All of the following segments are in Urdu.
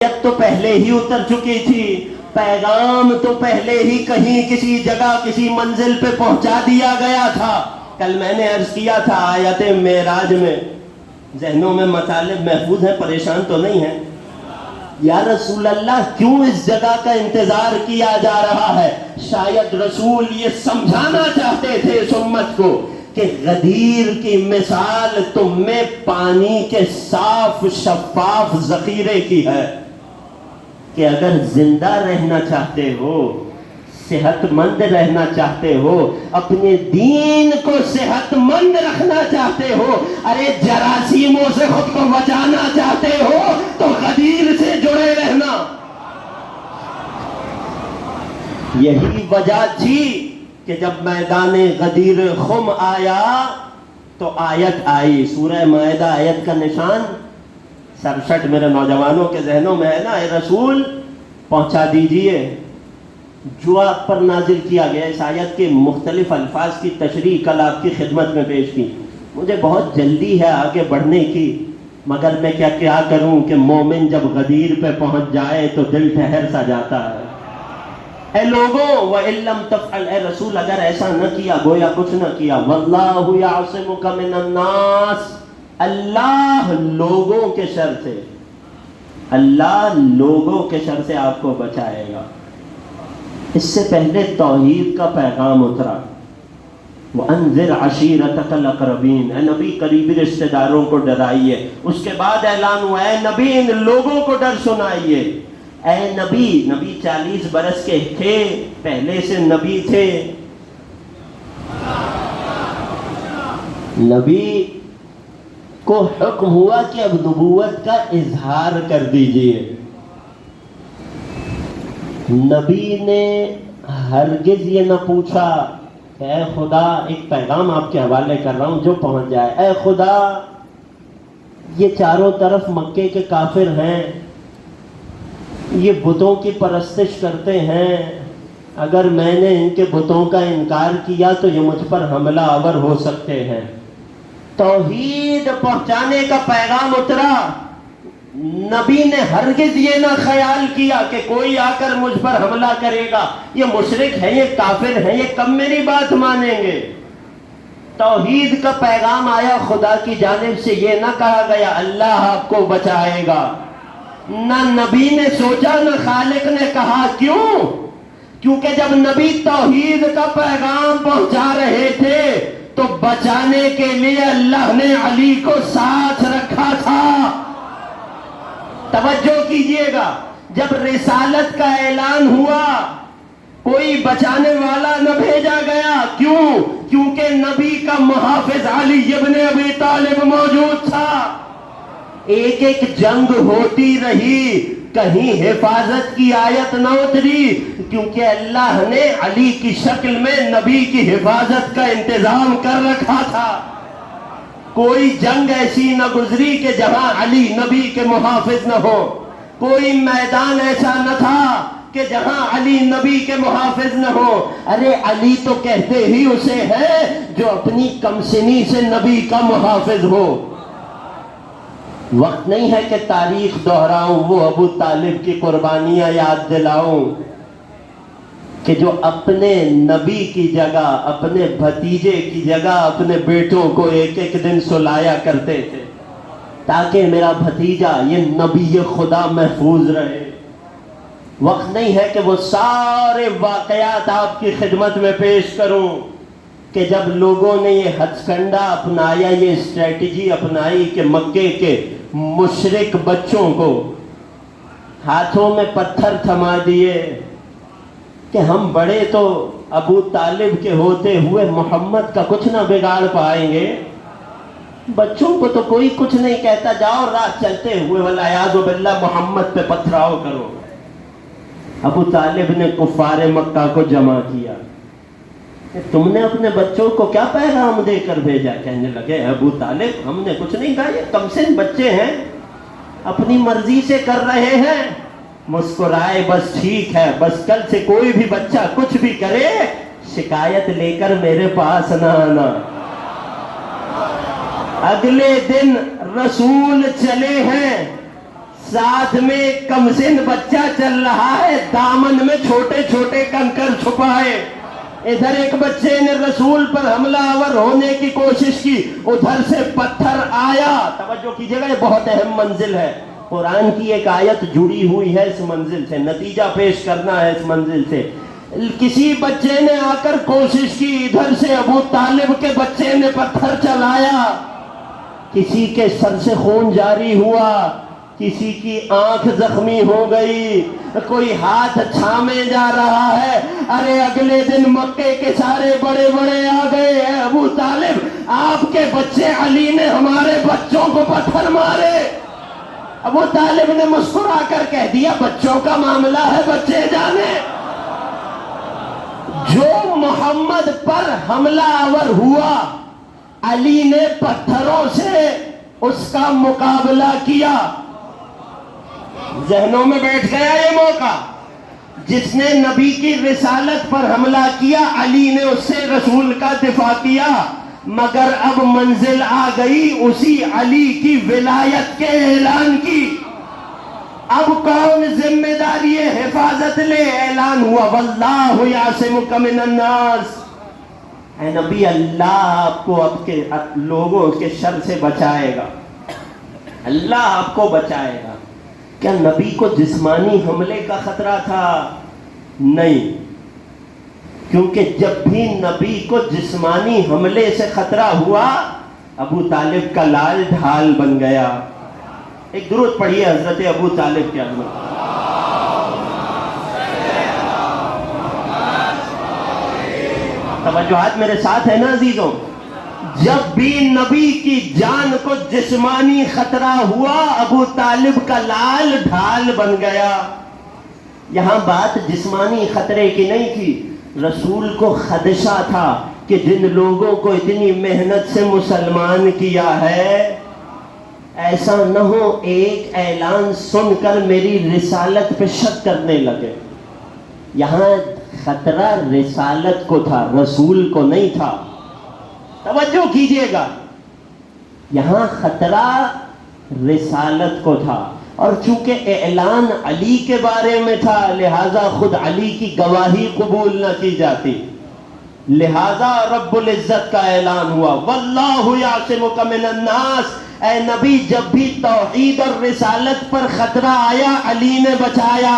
آیت تو پہلے ہی اتر چکی تھی، پیغام تو پہلے ہی کہیں کسی جگہ کسی منزل پہ پہنچا دیا گیا تھا۔ کل میں نے عرض کیا تھا آیت معراج میں ذہنوں میں مطالب محفوظ ہیں، پریشان تو نہیں ہیں؟ یا رسول اللہ کیوں اس جگہ کا انتظار کیا جا رہا ہے؟ شاید رسول یہ سمجھانا چاہتے تھے اس امت کو کہ غدیر کی مثال تم میں پانی کے صاف شفاف ذخیرے کی ہے کہ اگر زندہ رہنا چاہتے ہو، صحت مند رہنا چاہتے ہو، اپنے دین کو صحت مند رکھنا چاہتے ہو، ارے جراثیموں سے خود کو بچانا چاہتے ہو تو غدیر سے جڑے رہنا۔ یہی وجہ تھی کہ جب میدان غدیر خم آیا تو آیت آئی، سورہ مائدہ آیت کا نشان 67 میرے نوجوانوں کے ذہنوں میں ہے نا، اے رسول پہنچا دیجئے جو آپ پر نازل کیا گیا۔ اس آیت کے مختلف الفاظ کی تشریح کل آپ کی خدمت میں پیش کی۔ مجھے بہت جلدی ہے آگے بڑھنے کی، مگر میں کیا کروں کہ مومن جب غدیر پہ پہنچ جائے تو دل ٹھہر سا جاتا ہے۔ اے لوگوں وَإِن لَّمْ تَفْعَلْ، اے رسول اگر ایسا نہ کیا گویا کچھ نہ کیا، وَاللَّهُ يَعْصِمُكَ مِنَ النَّاسِ، اللہ لوگوں کے شر سے، اللہ لوگوں کے شر سے آپ کو بچائے گا۔ اس سے پہلے توحید کا پیغام اترا، وَأَنذِرْ عَشِيرَتَكَ الْأَقْرَبِينَ، اے نبی قریبی رشتہ داروں کو ڈرائیے۔ اس کے بعد اعلان ہوا اے نبی ان لوگوں کو ڈر سنائیے۔ اے نبی 40 برس کے تھے، پہلے سے نبی تھے، نبی کو حکم ہوا کہ اب نبوت کا اظہار کر دیجئے۔ نبی نے ہرگز یہ نہ پوچھا کہ اے خدا، ایک پیغام آپ کے حوالے کر رہا ہوں جو پہنچ جائے، اے خدا یہ چاروں طرف مکے کے کافر ہیں، یہ بتوں کی پرستش کرتے ہیں، اگر میں نے ان کے بتوں کا انکار کیا تو یہ مجھ پر حملہ آور ہو سکتے ہیں۔ توحید پہنچانے کا پیغام اترا، نبی نے ہرگز یہ نہ خیال کیا کہ کوئی آ کر مجھ پر حملہ کرے گا، یہ مشرک ہیں، یہ کافر ہیں، یہ کب میری بات مانیں گے۔ توحید کا پیغام آیا، خدا کی جانب سے یہ نہ کہا گیا اللہ آپ کو بچائے گا، نہ نبی نے سوچا نہ خالق نے کہا۔ کیوں؟ کیونکہ جب نبی توحید کا پیغام پہنچا رہے تھے تو بچانے کے لیے اللہ نے علی کو ساتھ رکھا تھا۔ توجہ کیجئے گا، جب رسالت کا اعلان ہوا کوئی بچانے والا نہ بھیجا گیا۔ کیوں؟ کیونکہ نبی کا محافظ علی ابن ابی طالب موجود تھا۔ ایک ایک جنگ ہوتی رہی، کہیں حفاظت کی آیت نہ اتری، کیونکہ اللہ نے علی کی شکل میں نبی کی حفاظت کا انتظام کر رکھا تھا۔ کوئی جنگ ایسی نہ گزری کہ جہاں علی نبی کے محافظ نہ ہو، کوئی میدان ایسا نہ تھا کہ جہاں علی نبی کے محافظ نہ ہو۔ ارے علی تو کہتے ہی اسے ہے جو اپنی کمسنی سے نبی کا محافظ ہو۔ وقت نہیں ہے کہ تاریخ دہراؤں، وہ ابو طالب کی قربانیاں یاد دلاؤں کہ جو اپنے نبی کی جگہ، اپنے بھتیجے کی جگہ اپنے بیٹوں کو ایک ایک دن سلایا کرتے تھے تاکہ میرا بھتیجا یہ نبی خدا محفوظ رہے۔ وقت نہیں ہے کہ وہ سارے واقعات آپ کی خدمت میں پیش کروں کہ جب لوگوں نے یہ ہتھ کنڈا اپنایا، یہ اسٹریٹجی اپنائی کہ مکے کے مشرک بچوں کو ہاتھوں میں پتھر تھما دیے کہ ہم بڑے تو ابو طالب کے ہوتے ہوئے محمد کا کچھ نہ بگاڑ پائیں گے، بچوں کو تو کوئی کچھ نہیں کہتا، جاؤ راہ چلتے ہوئے والعیاذ باللہ محمد پہ پتھراؤ کرو۔ ابو طالب نے کفار مکہ کو جمع کیا کہ تم نے اپنے بچوں کو کیا پیغام دے کر بھیجا؟ کہنے لگے ابو طالب ہم نے کچھ نہیں کہا، یہ کمسن بچے ہیں، اپنی مرضی سے کر رہے ہیں۔ مسکرائے، بس ٹھیک ہے، بس کل سے کوئی بھی بچہ کچھ بھی کرے شکایت لے کر میرے پاس نہ آنا۔ اگلے دن رسول چلے ہیں، ساتھ میں کم سن بچہ چل رہا ہے، دامن میں چھوٹے چھوٹے کنکر چھپائے. ادھر ایک بچے نے رسول پر حملہ آور ہونے کی کوشش کی، ادھر سے پتھر آیا. توجہ کیجیے گا، یہ بہت اہم منزل ہے. قرآن کی ایک آیت جڑی ہوئی ہے اس منزل سے، نتیجہ پیش کرنا ہے اس منزل سے. کسی بچے نے آ کر کوشش کی، ادھر سے ابو طالب کے بچے نے پتھر چلایا، کسی کے سر سے خون جاری ہوا، کسی کی آنکھ زخمی ہو گئی، کوئی ہاتھ چھامے جا رہا ہے. ارے اگلے دن مکے کے سارے بڑے بڑے آ گئے ہیں، ابو طالب آپ کے بچے علی نے ہمارے بچوں کو پتھر مارے. ابو طالب نے مسکرا کر کہہ دیا بچوں کا معاملہ ہے، بچے جانے. جو محمد پر حملہ آور ہوا، علی نے پتھروں سے اس کا مقابلہ کیا. ذہنوں میں بیٹھ گیا یہ موقع. جس نے نبی کی رسالت پر حملہ کیا، علی نے اس سے رسول کا دفاع کیا. مگر اب منزل آ گئی اسی علی کی ولایت کے اعلان کی. اب کون ذمہ داری حفاظت لے؟ اعلان ہوا واللہ یعصمک من الناس. اے نبی، اللہ آپ کو اب کے لوگوں کے شر سے بچائے گا، اللہ آپ کو بچائے گا. کیا نبی کو جسمانی حملے کا خطرہ تھا؟ نہیں، کیونکہ جب بھی نبی کو جسمانی حملے سے خطرہ ہوا، ابو طالب کا لال ڈھال بن گیا. ایک درود پڑھیے حضرت ابو طالب کے عظمت. توجہات میرے ساتھ ہے نا عزیزوں؟ جب بھی نبی کی جان کو جسمانی خطرہ ہوا، ابو طالب کا لال ڈھال بن گیا. یہاں بات جسمانی خطرے کی نہیں تھی، رسول کو خدشہ تھا کہ جن لوگوں کو اتنی محنت سے مسلمان کیا ہے، ایسا نہ ہو ایک اعلان سن کر میری رسالت پہ شک کرنے لگے. یہاں خطرہ رسالت کو تھا، رسول کو نہیں تھا. توجہ کیجئے گا، یہاں خطرہ رسالت کو تھا. اور چونکہ اعلان علی کے بارے میں تھا، لہذا خود علی کی گواہی قبول نہ کی جاتی. لہذا رب العزت کا اعلان ہوا واللہ یعصمک من الناس. اے نبی، جب بھی توحید اور رسالت پر خطرہ آیا، علی نے بچایا.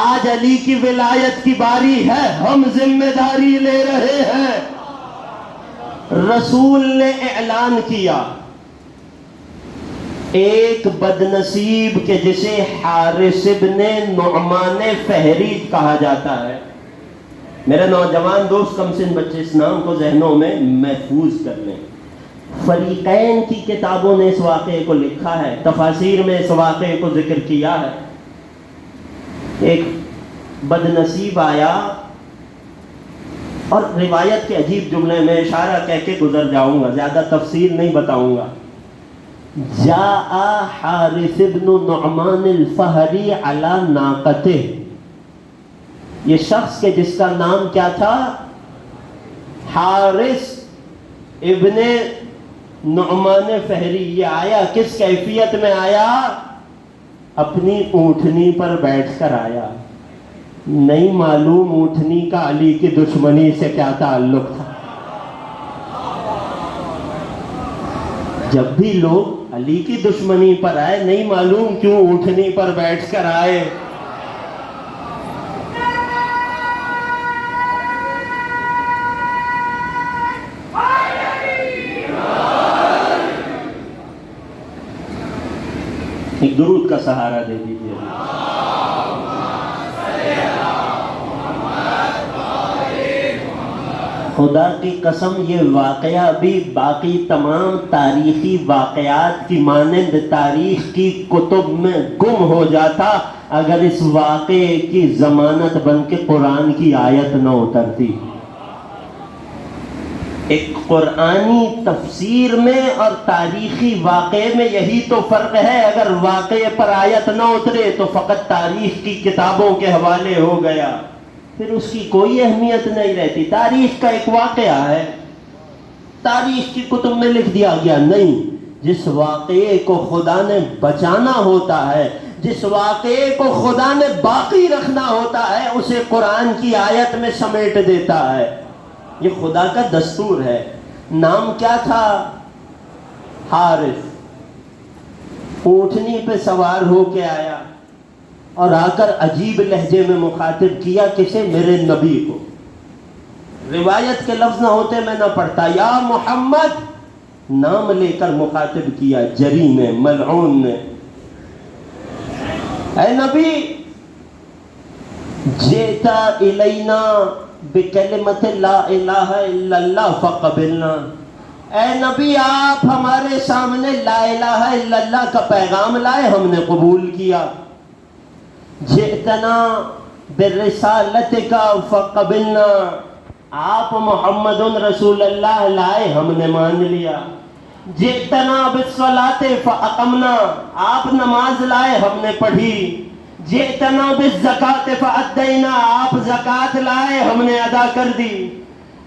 آج علی کی ولایت کی باری ہے، ہم ذمہ داری لے رہے ہیں. رسول نے اعلان کیا. ایک بدنصیب کے جسے حارث ابن نعمان فہری کہا جاتا ہے، میرے نوجوان دوست کم سن بچے اس نام کو ذہنوں میں محفوظ کر لیں. فریقین کی کتابوں نے اس واقعے کو لکھا ہے، تفاسیر میں اس واقعے کو ذکر کیا ہے. ایک بدنصیب آیا، اور روایت کے عجیب جملے میں اشارہ کہہ کے گزر جاؤں گا، زیادہ تفصیل نہیں بتاؤں گا. جاء حارث ابن نعمان الفہری علی ناقتہ. یہ شخص کے جس کا نام کیا تھا؟ حارث ابن نعمان فہری. یہ آیا کس کیفیت میں آیا؟ اپنی اونٹنی پر بیٹھ کر آیا. نہیں معلوم اونٹنی کا علی کی دشمنی سے کیا تعلق تھا. جب بھی لوگ علی کی دشمنی پر آئے، نہیں معلوم کیوں اونٹنی پر بیٹھ کر آئے. ایک درود کا سہارا دے دیجیے. خدا کی قسم یہ واقعہ بھی باقی تمام تاریخی واقعات کی مانند تاریخ کی کتب میں گم ہو جاتا اگر اس واقعے کی ضمانت بن کے قرآن کی آیت نہ اترتی. ایک قرآنی تفسیر میں اور تاریخی واقعے میں یہی تو فرق ہے. اگر واقعے پر آیت نہ اترے تو فقط تاریخ کی کتابوں کے حوالے ہو گیا، پھر اس کی کوئی اہمیت نہیں رہتی. تاریخ کا ایک واقعہ ہے، تاریخ کی کتب میں لکھ دیا گیا. نہیں، جس واقعے کو خدا نے بچانا ہوتا ہے، جس واقعے کو خدا نے باقی رکھنا ہوتا ہے اسے قرآن کی آیت میں سمیٹ دیتا ہے. یہ خدا کا دستور ہے. نام کیا تھا؟ حارث. اونٹنی پہ سوار ہو کے آیا اور آ کر عجیب لہجے میں مخاطب کیا کسے؟ میرے نبی کو. روایت کے لفظ نہ ہوتے میں نہ پڑھتا. یا محمد نام لے کر مخاطب کیا جری نے، ملعون نے. اے نبی جیتا الینا بکلمت لا الہ الا اللہ فقبلنا. اے نبی آپ ہمارے سامنے لا الہ الا اللہ کا پیغام لائے، ہم نے قبول کیا. جئتنا برسالتک فقبلنا. آپ محمد رسول اللہ لائے، ہم نے مان لیا. جئتنا بالصلاۃ فاقمنا. آپ نماز لائے، ہم نے پڑھی. جئتنا بالزکاۃ فادینا. آپ زکوٰۃ لائے، ہم نے ادا کر دی.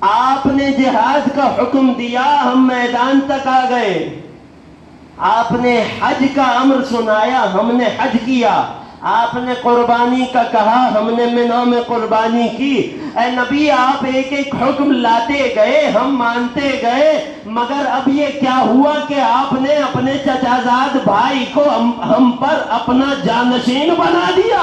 آپ نے جہاد کا حکم دیا، ہم میدان تک آ گئے. آپ نے حج کا امر سنایا، ہم نے حج کیا. آپ نے قربانی کا کہا، ہم نے منی میں قربانی کی. اے نبی آپ ایک ایک حکم لاتے گئے، ہم مانتے گئے. مگر اب یہ کیا ہوا کہ آپ نے اپنے چچا زاد بھائی کو ہم پر اپنا جانشین بنا دیا؟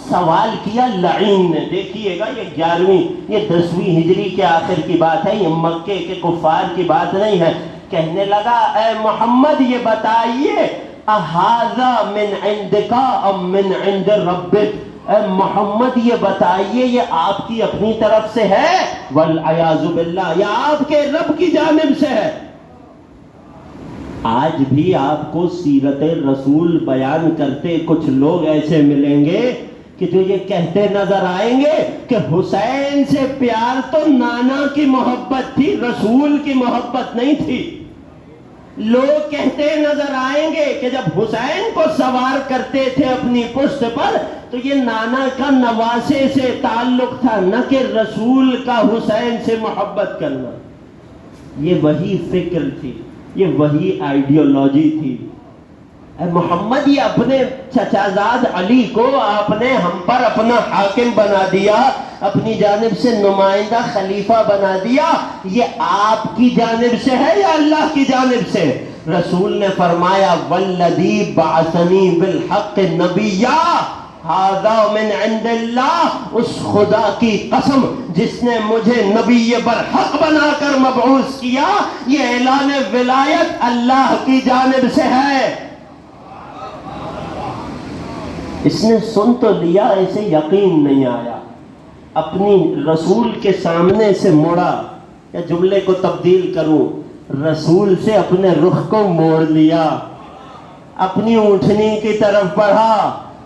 سوال کیا لعین نے. دیکھیے گا یہ 11ویں یہ 10ویں ہجری کے آخر کی بات ہے، یہ مکے کے کفار کی بات نہیں ہے. کہنے لگا اے محمد یہ بتائیے اہذا من عندک ام من عند ربک. اے محمد یہ بتائیے یہ آپ کی اپنی طرف سے ہے والعیاذ باللہ یا آپ کے رب کی جانب سے ہے؟ آج بھی آپ کو سیرت رسول بیان کرتے کچھ لوگ ایسے ملیں گے کہ جو یہ کہتے نظر آئیں گے کہ حسین سے پیار تو نانا کی محبت تھی، رسول کی محبت نہیں تھی. لوگ کہتے نظر آئیں گے کہ جب حسین کو سوار کرتے تھے اپنی پشت پر تو یہ نانا کا نواسے سے تعلق تھا، نہ کہ رسول کا حسین سے محبت کرنا. یہ وہی فکر تھی، یہ وہی آئیڈیالوجی تھی. اے محمد یہ اپنے چچا زاد علی کو آپ نے ہم پر اپنا حاکم بنا دیا، اپنی جانب سے نمائندہ خلیفہ بنا دیا. یہ آپ کی جانب سے ہے یا اللہ کی جانب سے؟ رسول نے فرمایا والذی بعثنی بالحق نبیا ھذا من عند اللہ. اس خدا کی قسم جس نے مجھے نبی برحق بنا کر مبعوث کیا، یہ اعلان ولایت اللہ کی جانب سے ہے. اس نے سن تو لیا، اسے یقین نہیں آیا. اپنی رسول کے سامنے سے مڑا، یا جملے کو تبدیل کروں، رسول سے اپنے رخ کو موڑ لیا، اپنی اونٹنی کی طرف بڑھا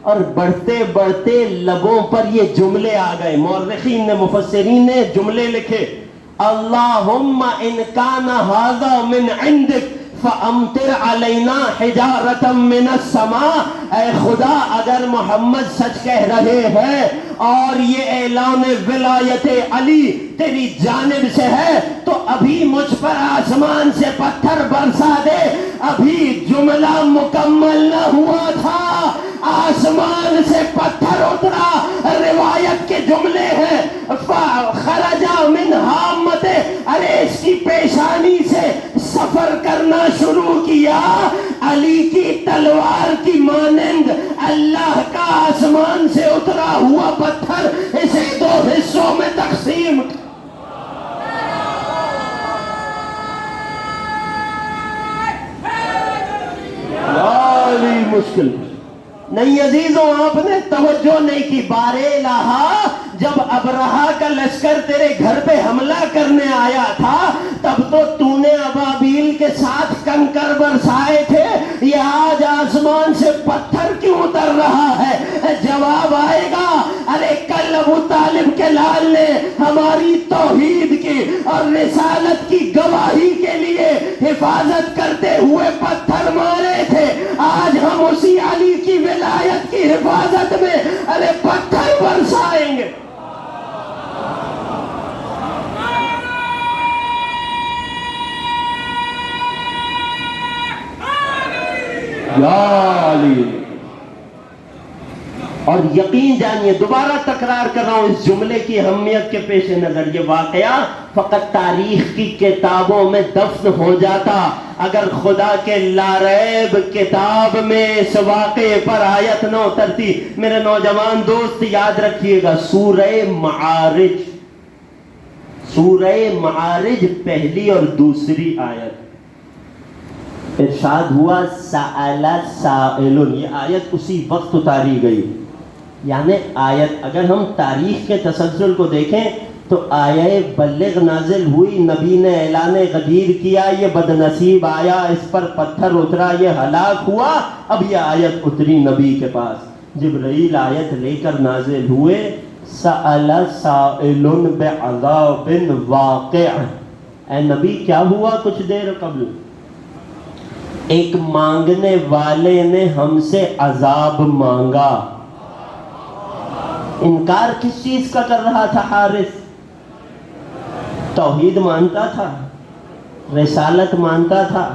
اور بڑھتے بڑھتے لبوں پر یہ جملے آ گئے. مورخین نے مفسرین نے جملے لکھے اللہم ان کان ھذا من عندک فَأَمْطِرْ عَلَيْنَا حِجَارَةً مِّنَ السَّمَاءِ. اے خدا اگر محمد سچ کہہ رہے ہیں اور یہ اعلان ولایت علی تیری جانب سے ہے تو ابھی مجھ پر آسمان سے پتھر برسا دے. ابھی جملہ مکمل نہ ہوا تھا، آسمان سے پتھر اترا. روایت کے جملے ہیں خرج من حامت، ارے اس کی پیشانی سے سفر کرنا شروع کیا. علی کی تلوار کی مانند اللہ کا آسمان سے اترا ہوا پتھر اسے 2 حصوں میں تقسیم. مشکل نہیں عزیزوں، آپ نے توجہ نہیں کی. بارے الہا جب ابرہا کا لشکر تیرے گھر پہ حملہ کرنے آیا تھا تب تو نے ابابیل کے ساتھ کنکر برسائے تھے. یہ آج آسمان سے پتھر کیوں اتر رہا ہے؟ جواب آئے گا ارے کل ابو طالب کے لال نے ہماری توحید کی اور رسالت کی گواہی کے لیے حفاظت کرتے ہوئے پتھر مارے تھے. آج ہم اسی علی کی ولایت کی حفاظت میں ارے پتھر برسائیں گے. یا علی اور یقین جانیے، دوبارہ تکرار کر رہا ہوں اس جملے کی اہمیت کے پیش نظر، یہ واقعہ فقط تاریخ کی کتابوں میں دفن ہو جاتا اگر خدا کے لاریب کتاب میں اس واقعے پر آیت نہ اترتی۔ میرے نوجوان دوست یاد رکھیے گا، سورہ معارج، سورہ معارج پہلی اور دوسری آیت، ارشاد ہوا سأل سائل، یہ آیت اسی وقت اتاری گئی۔ یعنی آیت، اگر ہم تاریخ کے تسلسل کو دیکھیں تو آیہ بلغ نازل ہوئی، نبی نے اعلان غدیر کیا، یہ بد نصیب آیا، اس پر پتھر اترا، یہ ہلاک ہوا، اب یہ آیت اتری نبی کے پاس، جبرائیل آیت لے کر نازل ہوئے، سأل سائل بعذاب واقع، اے نبی کیا ہوا کچھ دیر قبل؟ ایک مانگنے والے نے ہم سے عذاب مانگا۔ انکار کس چیز کا کر رہا تھا حارث؟ توحید مانتا تھا، رسالت مانتا تھا،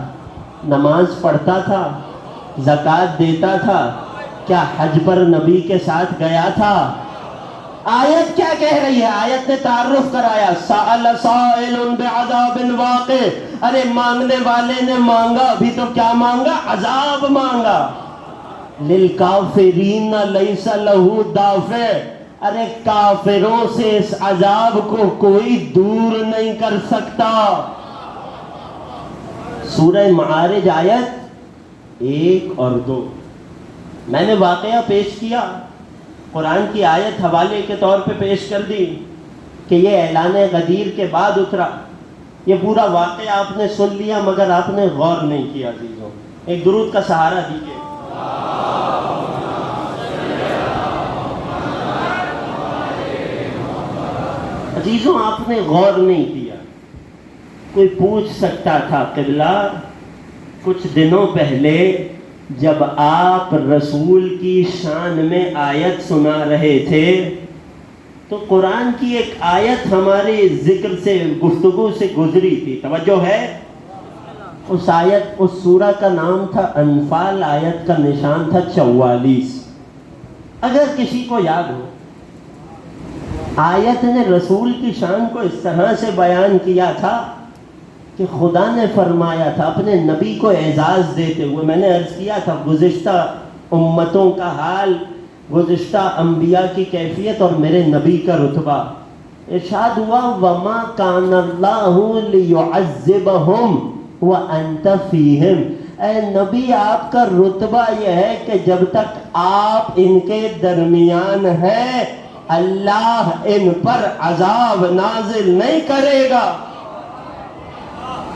نماز پڑھتا تھا، زکوٰۃ دیتا تھا، کیا حج پر نبی کے ساتھ گیا تھا؟ آیت کیا کہہ رہی ہے؟ آیت نے تعارف کرایا، سأل سائل بعذاب واقع، ارے مانگنے والے نے مانگا، ابھی تو کیا مانگا؟ عذاب مانگا۔ للکافرین لیس لہ دافع، ارے کافروں سے اس عذاب کو کوئی دور نہیں کر سکتا۔ سورہ معارج آیت 1 اور 2، میں نے واقعہ پیش کیا، قرآن کی آیت حوالے کے طور پہ پیش کر دی کہ یہ اعلان غدیر کے بعد اترا۔ یہ پورا واقعہ آپ نے سن لیا مگر آپ نے غور نہیں کیا۔ عزیزوں ایک درود کا سہارا دیجیے۔ عزیزوں آپ نے غور نہیں کیا۔ کوئی پوچھ سکتا تھا قبلہ کچھ دنوں پہلے جب آپ رسول کی شان میں آیت سنا رہے تھے تو قرآن کی ایک آیت ہمارے ذکر سے، گفتگو سے گزری تھی، توجہ ہے؟ اس آیت، اس سورہ کا نام تھا انفال، آیت کا نشان تھا 44۔ اگر کسی کو یاد ہو، آیت نے رسول کی شان کو اس طرح سے بیان کیا تھا کہ خدا نے فرمایا تھا اپنے نبی کو اعزاز دیتے ہوئے، میں نے عرض کیا تھا گزشتہ امتوں کا حال، گزشتہ انبیاء کی کیفیت اور میرے نبی کا رتبہ، ارشاد ہوا وَمَا كَانَ اللَّهُ لِيُعَذِّبَهُمْ وَأَنْتَ فِيهِمْ، اے نبی آپ کا رتبہ یہ ہے کہ جب تک آپ ان کے درمیان ہیں اللہ ان پر عذاب نازل نہیں کرے گا۔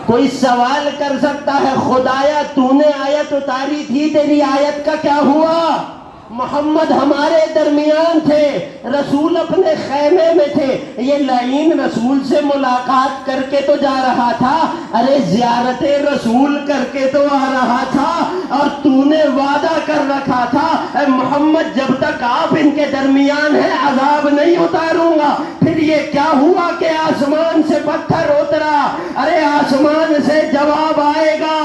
کوئی سوال کر سکتا ہے خدایا تو نے آیت اتاری تھی، تیری آیت کا کیا ہوا؟ محمد ہمارے درمیان تھے، رسول اپنے خیمے میں تھے، یہ لعین رسول سے ملاقات کر کے تو جا رہا تھا، ارے زیارت رسول کر کے تو آ رہا تھا، اور تو نے وعدہ کر رکھا تھا اے محمد جب تک آپ ان کے درمیان ہیں عذاب نہیں اتاروں گا۔ پھر یہ کیا ہوا کہ آسمان سے پتھر اترا؟ ارے آسمان سے جواب آئے گا،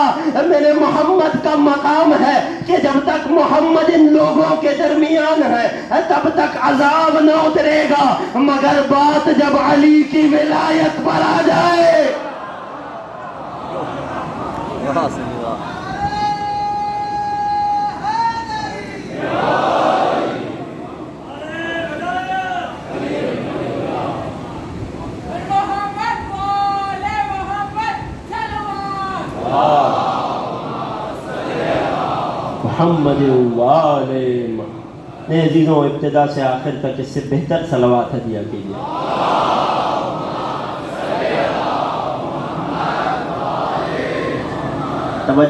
میرے محمد کا مقام ہے کہ جب تک محمد ان لوگوں کے درمیان ہے تب تک عذاب نہ اترے گا، مگر بات جب علی کی ولایت پر آ جائے، محمد والے عزیزوں ابتدا سے آخر تک اس سے بہتر صلوات ہدیہ کیجیے۔